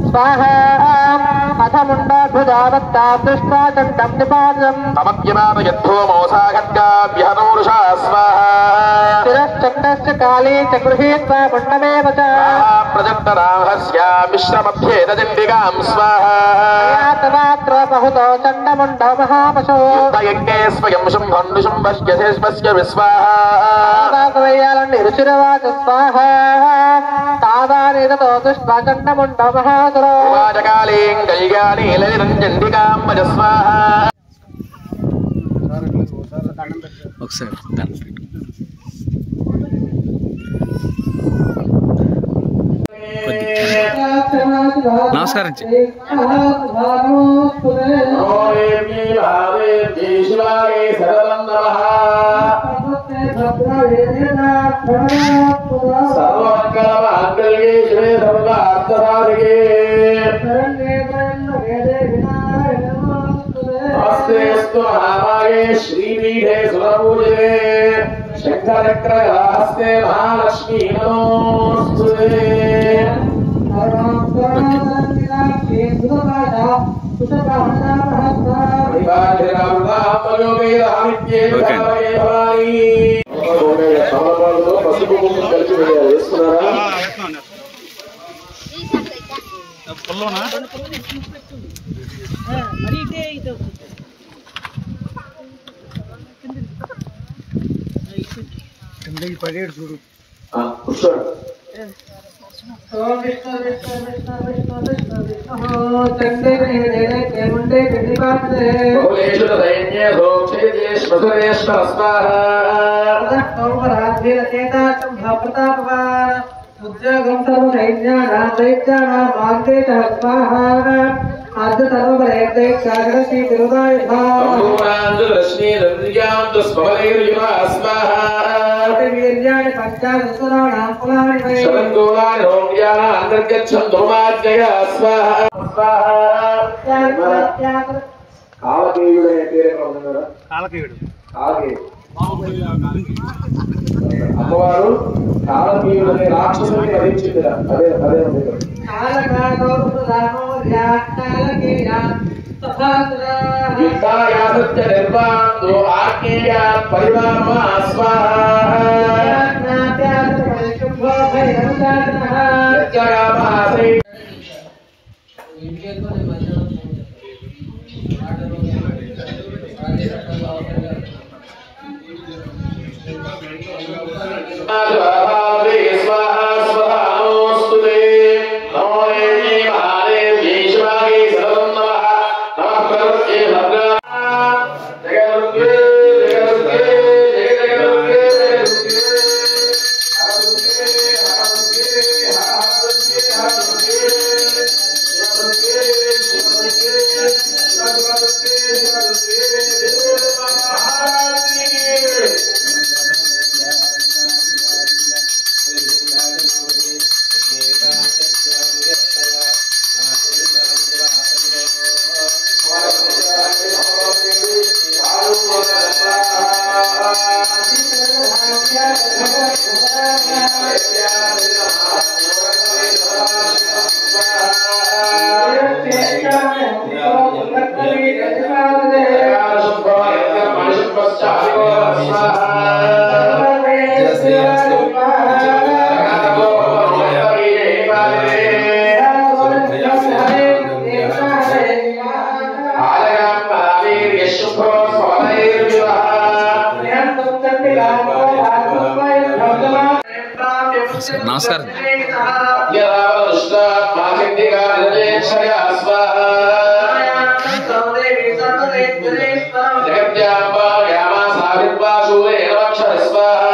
स्वाहा अथ मुण्डाभुजावत्तादृष्टाचण्डं निपातम् तमज्ञनादयद्धो मोसाखड्गाभ्यहनूरुषा स्वाहा शिरश्चण्डस्य काले च गृहीत्वा मुण्डमेव च प्रजक्तराहस्या मिश्रमध्ये तजण्डिकां स्वाहा यातमात्र बहुतो चण्डमुण्डो महापशो युद्धयज्ञे स्वयं शुम्भन्निशुम्भस्य शेष्मस्य विस्वाहा ऋषिरवाच स्वाहा तादानेततो दुष्टा चण्डमुण्डो महासुरो वाचकालीं कल्याणी ललितञ्चण्डिकां भज स्वाहा ఒకసారి నమస్కారం श्रीपीठे सुरपूजिते शंकरचक्रहस्ते महालक्ष्मी नमोस्तुते పడేడు చూడు ఉద్యోగం సర్వ సైన్యానాం దైత్యానాం మార్గేతః స్వాహా ఆద్య సర్వబలైతే జాగరసి తిరుదాయః ఓంకారాంత రశ్మి రంధ్రియాంత స్వబలైర్యుమా స్వాహా వీర్యాణి పంచాదశరాణాం కులాని వై శరంగోలాని రోగ్యానా అంతర్గచ్చం ధూమాజ్ఞయ స్వాహా స్వాహా కాలకేయుడే పేరే ఉన్నారా కాలకేయుడు అమ్మవారు కాలకీయుడనే రాక్షసుని వధించింది. అదే నిర్వాంతో ఆజ్ఞేయ పరివామ నమస్కారం జగత్యాంబా యామా సావిత్వా శూలే నమః స్వాహా